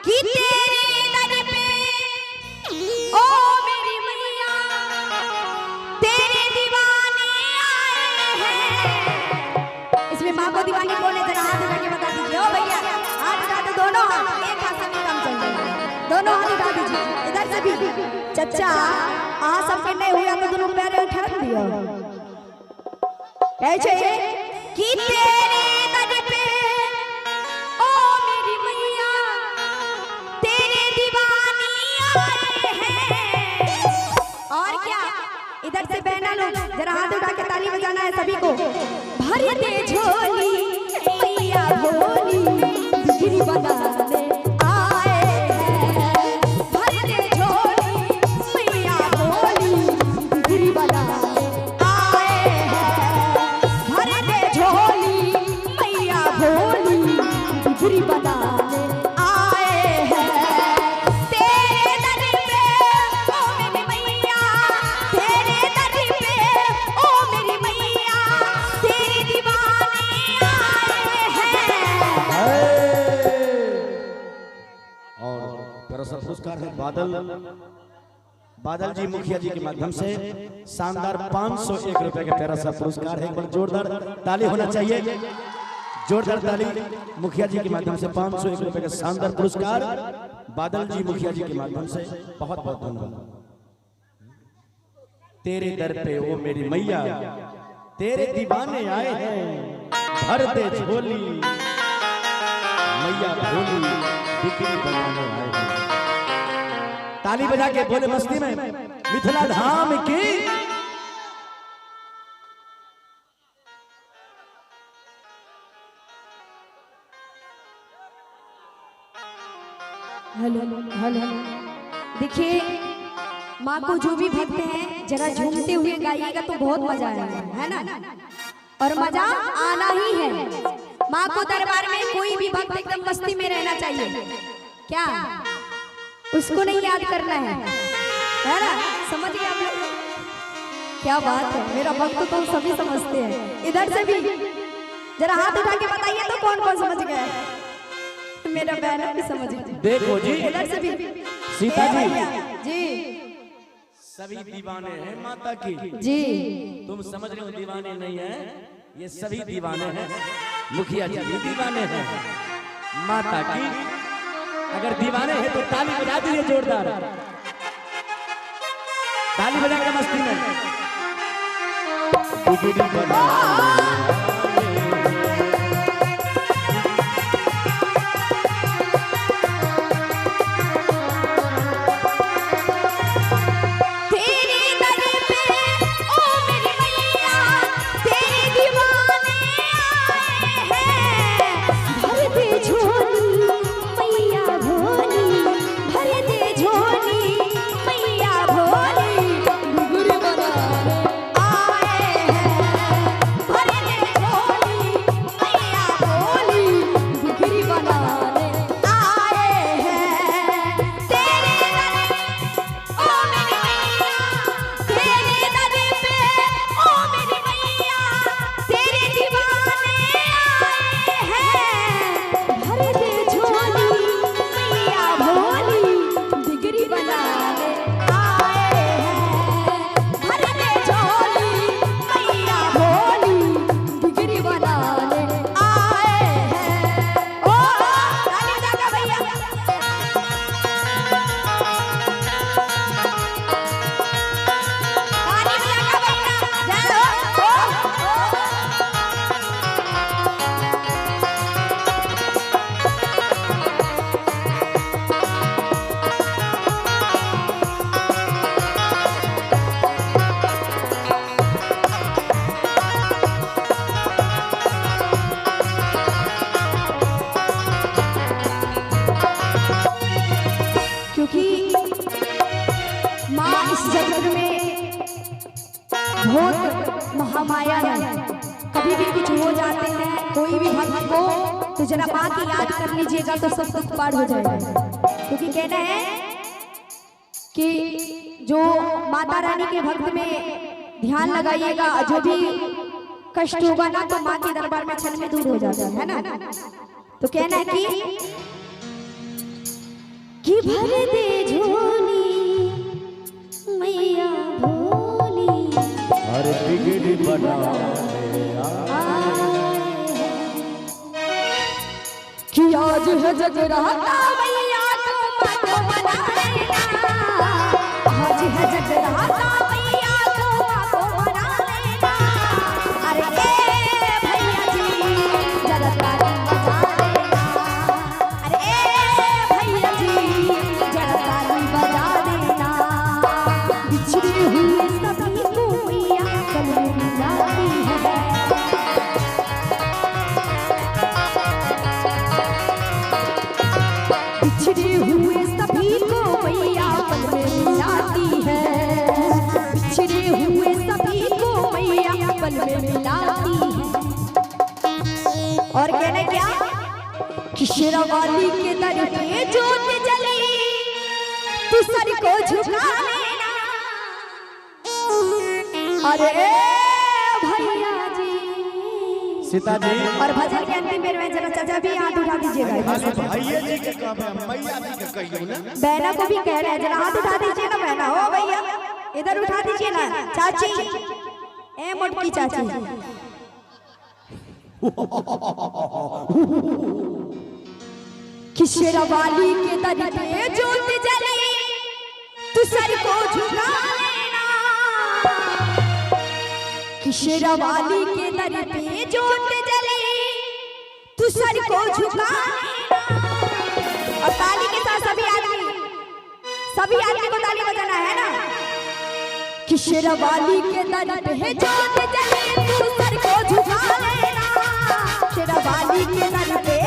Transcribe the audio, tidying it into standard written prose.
कि तेरे दर पे ओ मेरी मैया तेरे दीवाने आए हैं। इसमें माँ को दीवानी कौन है जरा हाथ उठा के बता दीजिए। ओ भैया हाथ उठा दो, दोनों हाथ, एक हाथ से नहीं काम चल रहा है, दोनों हाथ उठा दीजिए। इधर से भी चचा आ सबके नहीं हुआ तो दोनों पैर उठा दियो। ऐसे कि तेरे दर पे ओ मेरी मैया तेरे दीवानी आए हैं। और क्या, इधर से बहना लोग जरा हाथ उठा के ताली बजाना है सभी को। भर दे झोली मैया भोली बिजली बनाने आए हैं। भर दे झोली मैया भोली बिजली बनाने आए हैं। भर दे झोली मैया भोली बिजली बनाने आए हैं। तेरे दर पे ओ मेरी मैया तेरे दर पे ओ मेरी मैया तेरे दीवाने आए हैं। और दरअसल पुरस्कार है बादल जी मुखिया जी के माध्यम से शानदार 501 रुपए के प्यारा सा पुरस्कार है। एक बार जोरदार ताली होना चाहिए, जोरदार ताली। मुखिया जी के माध्यम से 501 रुपए का शानदार पुरस्कार बादल जी मुखिया जी के माध्यम से बहुत बहुत धन्यवाद। तेरे दर पे ओ मेरी मैया तेरे दीवाने आए हैं। भर दे झोली मैया भोली बिक्री बनाने आए हैं। ताली बजा के बोले मस्ती में मिथिला धाम की। हेलो हेलो, देखिए माँ को जो भी भक्त हैं जरा झूमते हुए गाइएगा तो बहुत मजा आएगा, है ना। और मजा आना ही है। माँ को दरबार में कोई भी भक्त एकदम मस्ती में रहना चाहिए, क्या उसको नहीं याद करना है ना। समझ गए आप लोग? क्या बात है, मेरा भक्त तो सभी समझते हैं। इधर से भी जरा हाथ उठा के बताइए तो कौन कौन समझ गया। मेरा बहन भी समझ गई। देखो जी, इधर से भी सीता जी जी सभी दीवाने हैं माता की जी। तुम समझ रहे हो दीवाने नहीं है, ये सभी दीवाने हैं। मुखिया जी भी दीवाने हैं माता की। अगर दीवाने हैं तो ताली बजा दीजिए जोरदार, ताली बजा के मस्ती में बिजली बना। बहुत महामाया है। कभी भी कुछ हो जाते हैं कोई भी भक्त को तो जरा माँ की याद कर लीजिएगा तो सब दुख पार हो जाएगा। क्योंकि कहना है कि जो माता रानी के भक्त में ध्यान लगाइएगा, जो भी कष्ट होगा ना तो माँ के दरबार में क्षण में दूर हो जाता है ना। तो कहना है कि कि भर दे झोली मैया भोली हर बिगड़ी बनाने कि आज है जगराता मैया को मना लेना, आज है जगराता मैया को मना लेना। अरे ए भैया जी जरा ताली बजा देना, अरे ए भैया जी जरा ताली बजा देना। बिछड़े हुए सभी को मैया गले मिलाती है, बिछड़े हुए सभी को मैया पल में मिलाती है, बिछड़े हुए सभी को मैया पल में मिलाती है। और कहने क्या कि शेरावाली के दर पे जोत जली तू सर को झुका लेना। अरे भैया जी सीता जी और भजन के अंतिम बेर में जरा चाचा भी हाथ उठा दीजिएगा, भैया जी के काम है, मैया जी के कहियो ना। बहना को भी कह रहे हैं जरा हाथ उठा दीजिए ना बहना। हो भैया इधर उठा दीजिए ना चाची, ए मोटकी चाची। कि शेरावाली के दर पे जोत जली तू सर को झुका लेना, कि शेरावाली के दर पे जोत जली तू सर को झुका लेना। और ताली के साथ सभी आदमी को ताली बजाना है ना। कि शेरावाली के दर पे जोत जली तू सर को झुका लेना, शेरावाली के दर पे